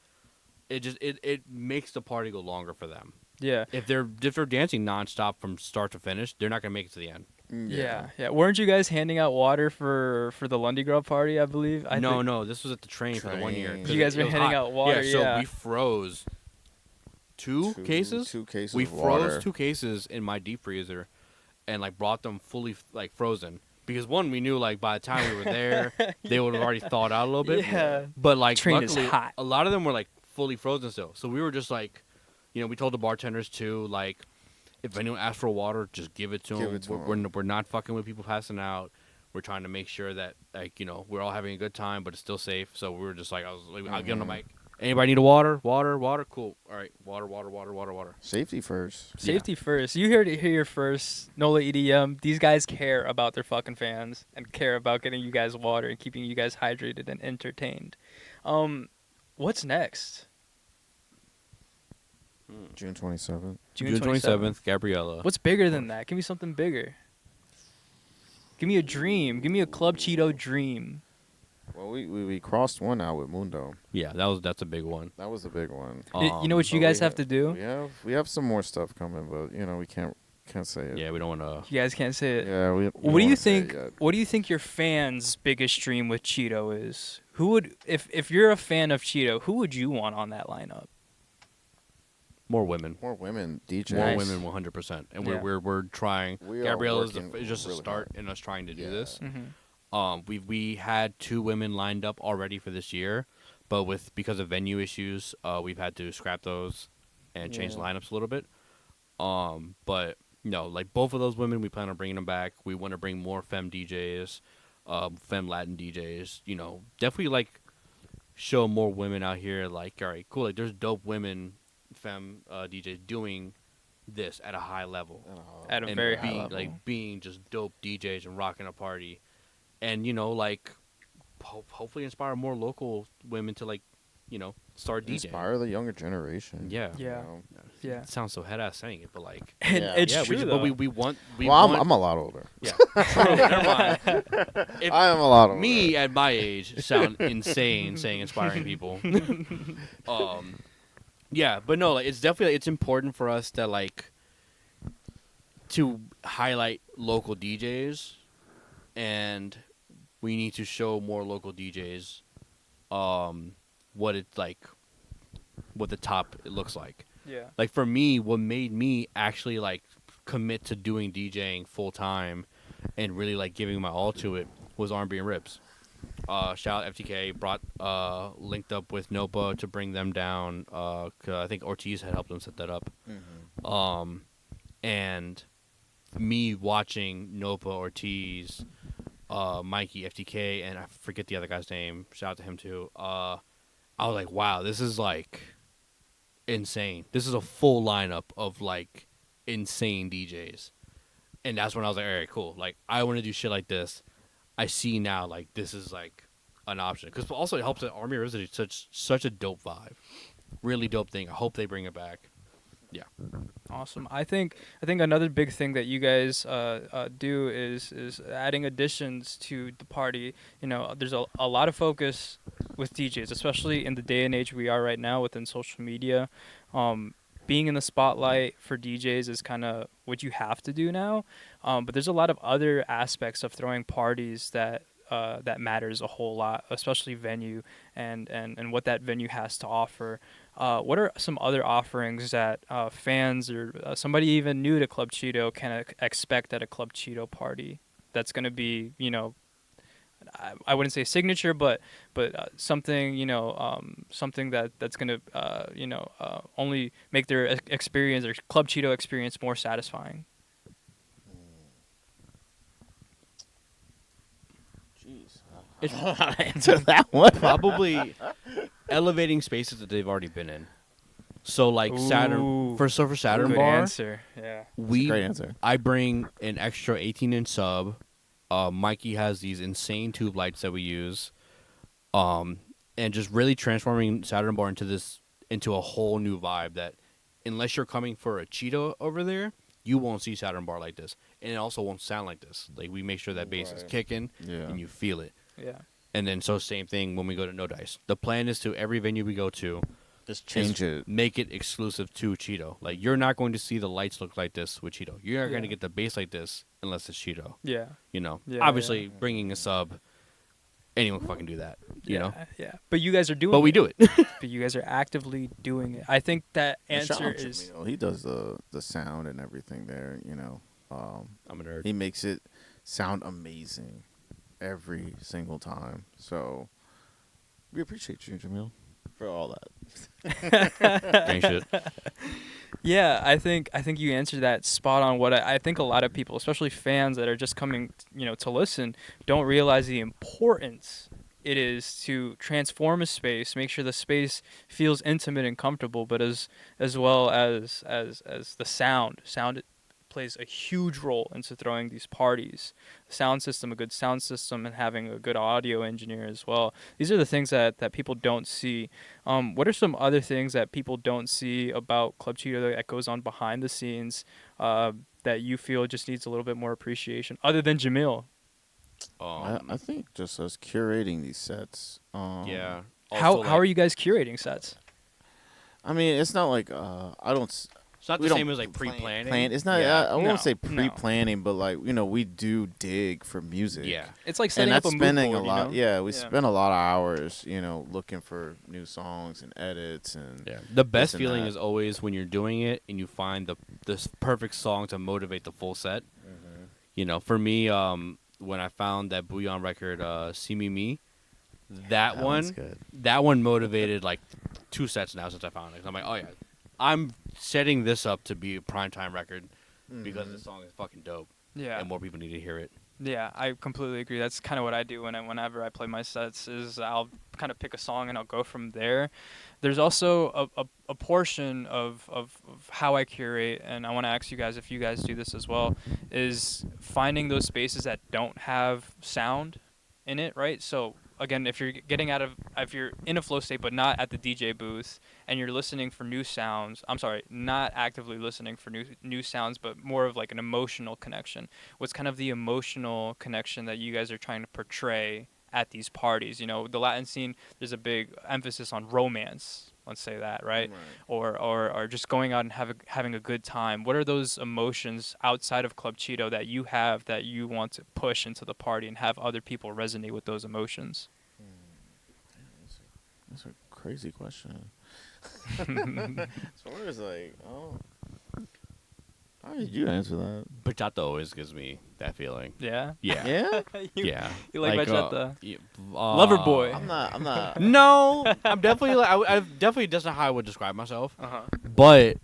It makes the party go longer for them. Yeah. If they're dancing nonstop from start to finish, they're not gonna make it to the end. Yeah. Yeah. Weren't you guys handing out water for the Lundy Grove party, I believe? I No, think no, this was at the train for the 1 year. Train. 'Cause you guys it were was handing hot. out water, Yeah, so yeah. we froze two cases. Two cases We of froze water. 2 cases in my deep freezer, and like brought them fully like frozen. Because one, we knew like by the time we were there, they would have already thawed out a little bit. Yeah. But like Train is luckily, hot. a lot of them were like fully frozen still. So we were just like, we told the bartenders too, like, if anyone asks for water, just give it to Give them. it to We're not fucking with people passing out. We're trying to make sure that like we're all having a good time, but it's still safe. So we were just like, I'll get on the mic. Anybody need a water? Water? Cool. All right, water. Safety first. Safety first. You heard it here first. Nola EDM. These guys care about their fucking fans and care about getting you guys water and keeping you guys hydrated and entertained. What's next? June 27th. June 27th, Gabriella. What's bigger than that? Give me something bigger. Give me a dream. Give me a Club Cheeto dream. Well, we crossed one out with Mundo. Yeah, that's a big one. That was the big one. You know what you But guys have to do? We have some more stuff coming, but we can't say it. Yeah, we don't want to. You guys can't say it. Yeah, we What don't do you wanna say it think? yet. What do you think your fans' biggest dream with Cheeto is? Who would, if you're a fan of Cheeto, who would you want on that lineup? More women. More women DJs. More Nice. women, 100%. And Yeah. we're trying. We are Gabriella is working just a really start hard. in us trying to do Yeah. this. Mm-hmm. We had 2 women lined up already for this year, but because of venue issues, we've had to scrap those and change the Yeah. lineups a little bit. But no, like both of those women, we plan on bringing them back. We want to bring more femme DJs, femme Latin DJs. Definitely like show more women out here. Like, all right, cool. Like, there's dope women, femme DJs doing this at a high level. At a And very high being, level. like being just dope DJs and rocking a party, and like hopefully inspire more local women to like start DJing. Inspire the younger generation. Yeah. you Yeah. know? Yeah. It sounds so head ass saying it, but like, And Yeah. it's yeah, true we, though. but we want we Well, want I'm a lot older. yeah. True. Never mind. If I am a lot older. me at my age sound insane saying inspiring people. Yeah, but no, like, it's definitely it's important for us to like to highlight local DJs, and we need to show more local DJs what it's like, what the top it looks like. Yeah. Like for me, what made me actually like commit to doing DJing full time and really like giving my all to it was R&B and Rips. Shout out FTK, brought linked up with Nopa to bring them down. 'Cause I think Ortiz had helped them set that up. And me watching Nopa, Ortiz, Mikey, FTK, and I forget the other guy's name. Shout out to him too. I was like, wow, this is like insane. This is a full lineup of like insane DJs. And that's when I was like, all right, cool. Like, I want to do shit like this. I see now, like, this is like an option. Because also it helps that Army Rivers is such a dope vibe. Really dope thing. I hope they bring it back. Yeah. Awesome. I think another big thing that you guys do is adding additions to the party. You know, there's a lot of focus with DJs, especially in the day and age we are right now within social media. Being in the spotlight for DJs is kind of what you have to do now. But there's a lot of other aspects of throwing parties that matters a whole lot, especially venue and what that venue has to offer. What are some other offerings that fans or somebody even new to Club Chido can expect at a Club Chido party? That's going to be, you know, I wouldn't say signature, but something, you know, something that's going to, you know, only make their experience or Club Chido experience more satisfying. Jeez. It's I don't know how to answer that one. probably elevating spaces that they've already been in. So like Saturn Ooh. for Saturn Good Bar, answer. Yeah. Great answer. I bring an extra 18-inch sub. Mikey has these insane tube lights that we use, and just really transforming Saturn Bar into a whole new vibe that, unless you're coming for a Cheeto over there, you won't see Saturn Bar like this, and it also won't sound like this. Like, we make sure that bass is Right. kicking, Yeah. and you feel it. Yeah. And then so same thing when we go to No Dice. The plan is to every venue we go to, Just change it. make it exclusive to Cheeto. Like, you're not going to see the lights look like this with Cheeto. You're not going to Yeah. get the bass like this unless it's Cheeto. Yeah. You know, Yeah, obviously yeah. bringing a sub, anyone can fucking do that. You know, Yeah. But you guys are doing but we it. do it. But you guys are actively doing it. I think that And shout answer out to is Jamil. He does the sound and everything there. You know, I'm a nerd. he makes it sound amazing every single time. So we appreciate you, Jamil, for all that. Gang shit. Yeah, I think you answered that spot on. What I think a lot of people, especially fans that are just coming, you know, to listen, don't realize the importance it is to transform a space, make sure the space feels intimate and comfortable, but as well as the sound. Sound plays a huge role into throwing these parties. Sound system, a good sound system, and having a good audio engineer as well. These are the things that people don't see. What are some other things that people don't see about Club Cheeto that goes on behind the scenes that you feel just needs a little bit more appreciation, other than Jamil? I think just us curating these sets. Yeah. How Also, are like, you guys curating sets? I mean, it's not like I don't. It's not we the don't same as like pre-planning. It's not. Yeah. I No, won't say no. pre-planning, but like, you know, we do dig for music. Yeah. It's like And setting up that's a mood spending board, a lot. you know? Yeah, we Yeah. spend a lot of hours, you know, looking for new songs and edits and. Yeah. The best and feeling that. is always when you're doing it and you find the perfect song to motivate the full set. Mm-hmm. You know, for me, when I found that Bouillon record, "See Me Me," that one's one, good. that one motivated like 2 sets now since I found it. I'm like, oh yeah, I'm setting this up to be a primetime record because this song is fucking dope, Yeah. and more people need to hear it. Yeah, I completely agree. That's kind of what I do whenever I play my sets. Is I'll kind of pick a song and I'll go from there. There's also a portion of how I curate, and I want to ask you guys if you guys do this as well, is finding those spaces that don't have sound in it, right? So again, if you're if you're in a flow state but not at the DJ booth and you're listening for new sounds, I'm sorry, not actively listening for new sounds, but more of like an emotional connection. What's kind of the emotional connection that you guys are trying to portray at these parties? You know, the Latin scene, there's a big emphasis on romance. Let's say that, right? Or just going out and having a good time. What are those emotions outside of Club Cheeto that you have that you want to push into the party and have other people resonate with those emotions? That's a crazy question. As far as like, oh, how did you answer that? Bachata always gives me that feeling. Yeah. Yeah. Yeah, Yeah. You like bachata? Yeah, Lover boy. I'm not. No, I'm definitely like I definitely that's not how I would describe myself. Uh huh. But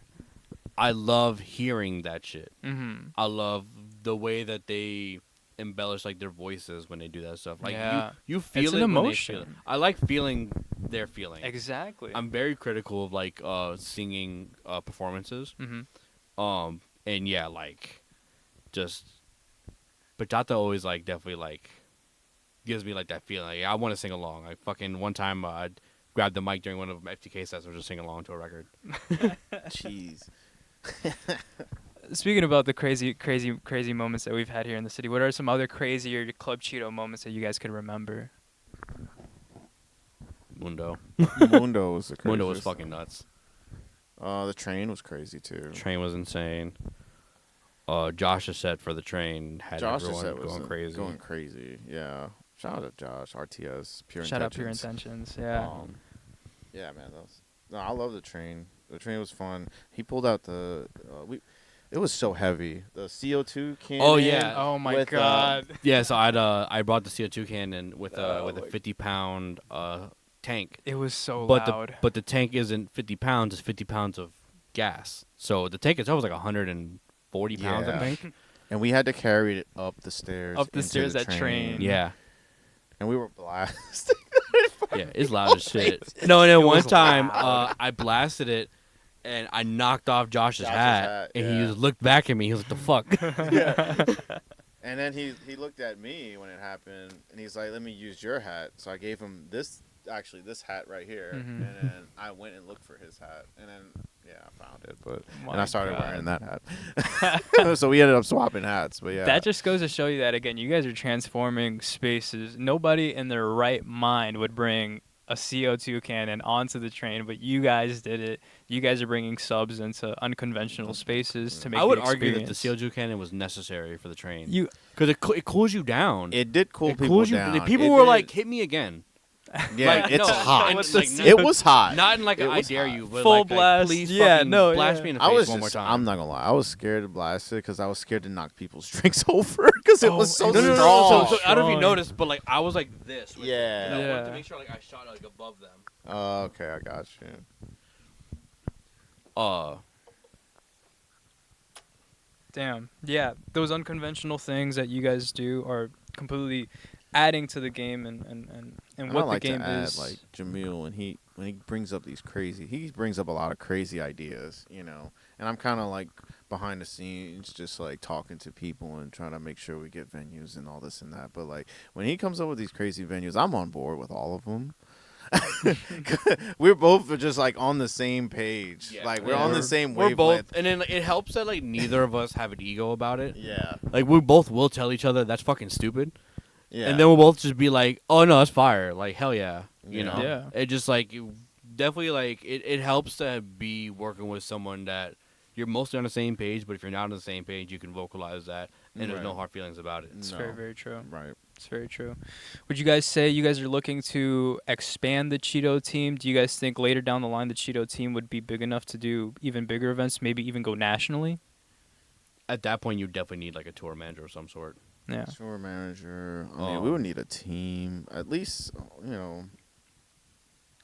I love hearing that shit. Mhm. I love the way that they embellish like their voices when they do that stuff. Like Yeah. you feel It's it an when they feel it. emotion. I like feeling their feeling. Exactly. I'm very critical of like singing performances. Mhm. And yeah, like just bachata always like definitely like gives me like that feeling. Like, I want to sing along. Like fucking one time I grabbed the mic during one of FTK sets and was just singing along to a record. Jeez. Speaking about the crazy moments that we've had here in the city, what are some other crazier Club Cheeto moments that you guys could remember? Mundo. Mundo was the craziest. Mundo was fucking nuts. The train was crazy too. Train was insane. Josh's set for the train had Josh's everyone set was going crazy. Going crazy. Yeah. Shout out to Josh, RTS, Pure Shout out Intentions. Pure Intentions. Yeah. Yeah, man. No, I love the train. The train was fun. He pulled out it was so heavy. The CO2 can. Oh, yeah. Oh my with, God. Yeah, so I brought the CO2 cannon with a Oh, like- 50-pound tank. It was so But loud. the the tank isn't 50 pounds, it's 50 pounds of gas. So the tank itself was like 140 pounds, I Yeah. think. And we had to carry it up the stairs. Up the into stairs the that train. Yeah. And we were blasting. Yeah, it's loud as shit. No, and then one was time loud. I blasted it and I knocked off Josh's hat, and he yeah. just looked back at me. He was like, "The fuck?" And then he looked at me when it happened, and he's like, "Let me use your hat." So I gave him this hat right here, Mhm. and then I went and looked for his hat, and then I found it, but My and I started God. wearing that hat. So we ended up swapping hats, but yeah, That just goes to show you that, again, you guys are transforming spaces. Nobody in their right mind would bring a CO2 cannon onto the train, but you guys did it. You guys are bringing subs into unconventional spaces to make I would the argue that the experience. CO2 cannon was necessary for the train. You Because it cools you down. it did cool It people cools you. down. People It were did. like, "Hit me again." "Yeah, like, it's no, hot." and, like, It was hot. Not in like It a I was dare hot. you, but Full like, blast. please Yeah, fucking no, blast yeah. me in the I face was one more just, time. I'm not gonna lie. I was scared to blast it because I was scared to knock people's drinks over because it Oh, was so it No, was no, no, strong. no. So I don't know if you Strong. noticed, but like I was like this. With Yeah. it, and I wanted Yeah. to make sure like I shot like above them. Oh, okay, I got you. Damn. Yeah, those unconventional things that you guys do are completely adding to the game and And what I like the game to add, is. like Jamil, when he brings up he brings up a lot of crazy ideas, and I'm kind of like behind the scenes, just like talking to people and trying to make sure we get venues and all this and that. But like when he comes up with these crazy venues, I'm on board with all of them. We're both just like on the same page, Yeah. like we're Yeah. on the same We're wavelength. both, and then like, it helps that like neither of us have an ego about it. Yeah, Like we both will tell each other that's fucking stupid, yeah, and then we'll both just be like, "Oh no, it's fire!" Like hell yeah, you Yeah. know. Yeah. It just like definitely like it helps to be working with someone that you're mostly on the same page, but if you're not on the same page, you can vocalize that, and there's no Right. hard feelings about it. It's No. very, very true. right. It's very true. Would you guys say you guys are looking to expand the Cheeto team? Do you guys think later down the line the Cheeto team would be big enough to do even bigger events, maybe even go nationally? At that point, you definitely need like a tour manager of some sort. Yeah. Tour manager. I mean, we would need a team. At least,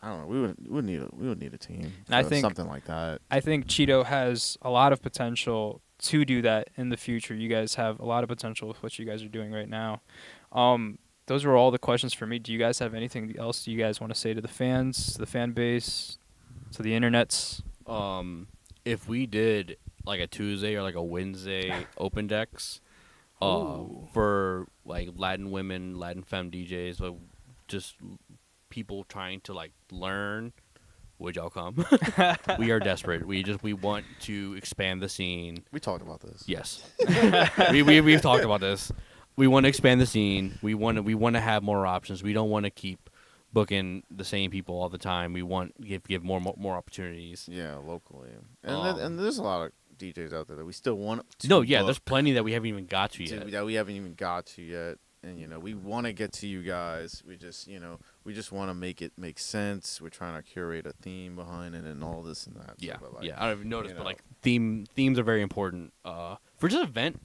I don't know. We would need a team. And I for think- something like that. I think Cheeto has a lot of potential to do that in the future. You guys have a lot of potential with what you guys are doing right now. Those were all the questions for me. Do you guys have anything else you guys want to say to the fans, to the fan base, to the internets? If we did like a Tuesday or like a Wednesday open decks, Ooh. for like Latin women, Latin femme DJs, like just people trying to like learn, would y'all come? We are desperate. We want to expand the scene. We talked about this. Yes, we've talked about this. We want to expand the scene. We want to have more options. We don't want to keep booking the same people all the time. We want give more opportunities. Yeah, locally, and there's a lot of DJs out there that we still want to No, yeah, book, there's plenty that we haven't even got to yet. that we haven't even got to yet. And we want to get to you guys. We just want to make it make sense. We're trying to curate a theme behind it and all this and that. Yeah, So, but, yeah. I don't even notice, but know. like themes are very important. For just event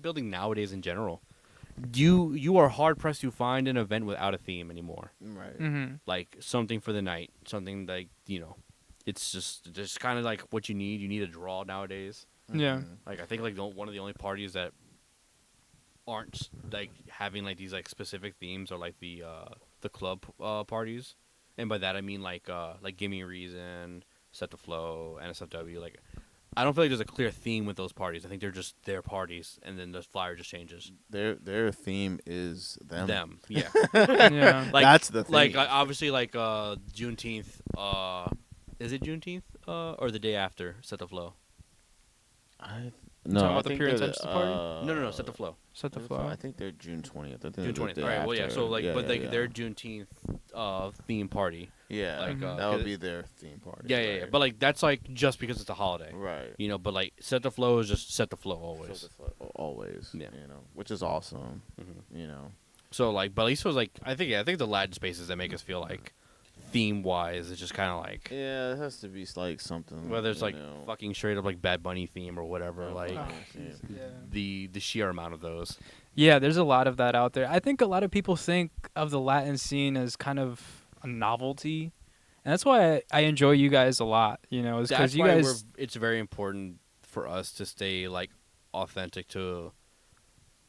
building nowadays in general, you are hard pressed to find an event without a theme anymore. Right. Mm-hmm. Like something for the night, something like it's just kind of like what you need. You need a draw nowadays. Yeah. Mhm. Like I think like one of the only parties that aren't like having like these like specific themes are like the club parties, and by that I mean like Give Me a Reason, Set the Flow, NSFW. Like I don't feel like there's a clear theme with those parties. I think they're just their parties, and then the flyer just changes. Their theme is them. Them, yeah. Yeah. Like That's the thing. like obviously like Juneteenth. Is it Juneteenth or the day after Set the Flow? No, talking I about the think Pure they're Intentions party? No, Set the Flow. Set the flow. I think they're June 20th. June 20th. All right, well, yeah. So like, but like their Juneteenth theme party. Yeah, like, that would be their theme party. Yeah, yeah, yeah. But like that's like just because it's a holiday, right. But like Set the Flow is just Set the Flow always. Always. Yeah. Which is awesome. Mhm. So like, but at least it was like I think the Latin spaces that make us feel like theme wise, it's just kind of like Yeah, it has to be like something. whether it's like fucking straight up like Bad Bunny theme or whatever. Oh, Like yeah. the sheer amount of those. Yeah, there's a lot of that out there. I think a lot of people think of the Latin scene as kind of a novelty, and that's why I enjoy you guys a lot. Is because That's you why guys. it's very important for us to stay like authentic to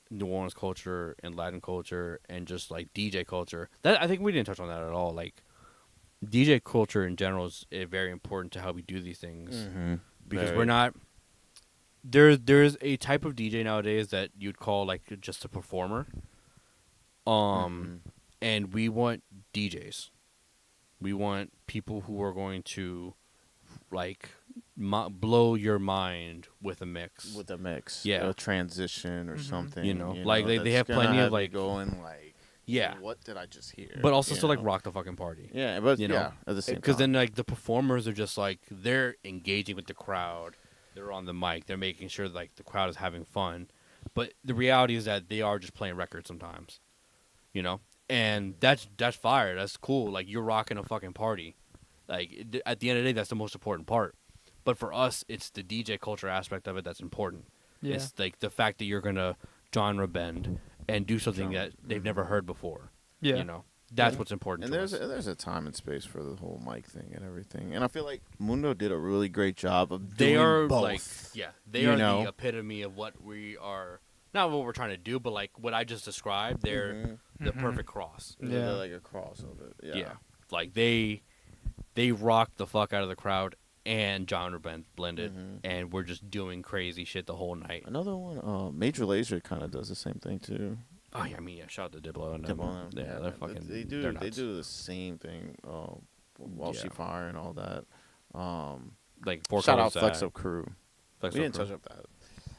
New Orleans culture and Latin culture and just like DJ culture. That I think we didn't touch on that at all. Like DJ culture in general is very important to how we do these things because we're not. There's a type of DJ nowadays that you'd call like just a performer. And we want DJs. We want people who are going to like blow your mind with a mix. Yeah, a transition or something. Like they have plenty of like going like. Yeah. What did I just hear? But also still like rock the fucking party. Yeah, but at the same time. Because then like the performers are just like they're engaging with the crowd. They're on the mic. They're making sure like the crowd is having fun. But the reality is that they are just playing records sometimes. And that's fire. That's cool. Like you're rocking a fucking party. Like at the end of the day, that's the most important part. But for us, it's the DJ culture aspect of it that's important. Yeah. It's like the fact that you're gonna genre bend and do something that they've never heard before. Yeah. That's what's important. And to there's a time and space for the whole mic thing and everything. And I feel like Mundo did a really great job of they doing are both. like they are the epitome of what we are. Not what we're trying to do, but like what I just described. They're the perfect cross. Yeah, they're like a cross of it. Yeah. Like they rock the fuck out of the crowd and genre blended, and we're just doing crazy shit the whole night. Another one, Major Lazer kind of does the same thing too. Oh yeah, I mean shout out to Diplo and Diplo, yeah, they're fucking. They do the same thing. While She Fire and all that. Like shout out Flex Up Crew. Flex we Up didn't Crew. touch up that.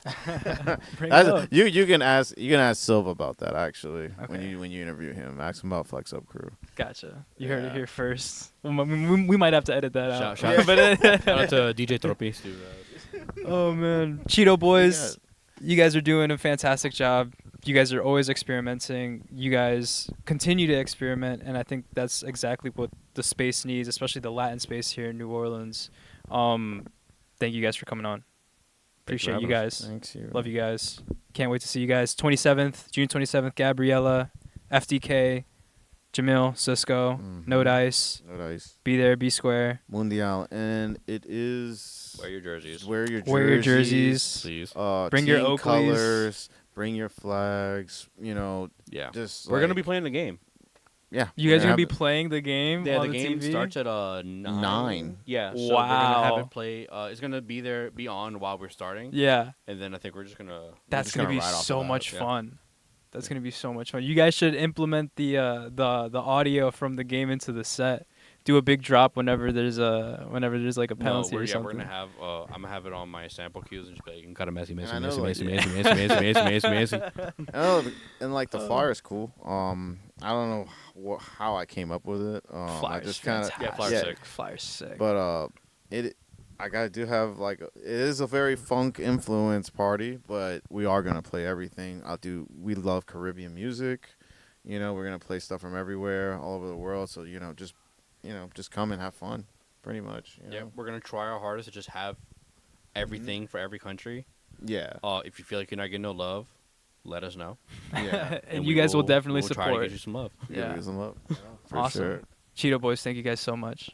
Up. You can ask Silva about that actually Okay. when you interview him. Ask him about Flex Up Crew. Gotcha. You heard it here first. We might have to edit that out. Shout out to DJ Tropis. Oh man, Chido boys, you guys are doing a fantastic job. You guys are always experimenting. You guys continue to experiment, and I think that's exactly what the space needs, especially the Latin space here in New Orleans. Thank you guys for coming on. Appreciate you guys. Thanks, you. Love you guys. Can't wait to see you guys. June 27th, Gabriella, FDK, Jamil, Cisco, No Dice. No Dice. Be there, be square. Mundial, and it is Wear your jerseys. Wear your jerseys. Please. Bring your team Oakleys. colors. Bring your flags. Yeah. Just We're gonna like- be playing the game. Yeah. You guys are going to be have it. playing the game Yeah, on the the game TV? starts at 9. Yeah. So we're gonna have Wow. it play. It's gonna be on while we're starting. Yeah. And then I think we're just gonna. That's just going to gonna be ride off so of that, much yeah. fun. That's gonna be so much fun. You guys should implement the audio from the game into the set. Do a big drop whenever there's like a No, penalty or we're something. gonna have I'm gonna have it on my sample cues and just be like, kind of messy, And messy, I know, messy, like, messy, messy, messy, messy, messy, messy, messy. Oh, and like the flyer is cool. I don't know how I came up with it. I Flyers, just kind of Yeah, Flyers yeah, sick. Flyers sick. but I gotta do have like it is a very funk influenced party, but we are gonna play everything. We love Caribbean music, we're gonna play stuff from everywhere, all over the world. So just come and have fun, pretty much. Yeah, we're gonna try our hardest to just have everything for every country. Yeah, If you feel like you're not getting no love, let us know. yeah. and we you guys will definitely we'll support. try to get you some love. Yeah, Yeah. give us some love. For Awesome. sure. Cheeto boys, thank you guys so much.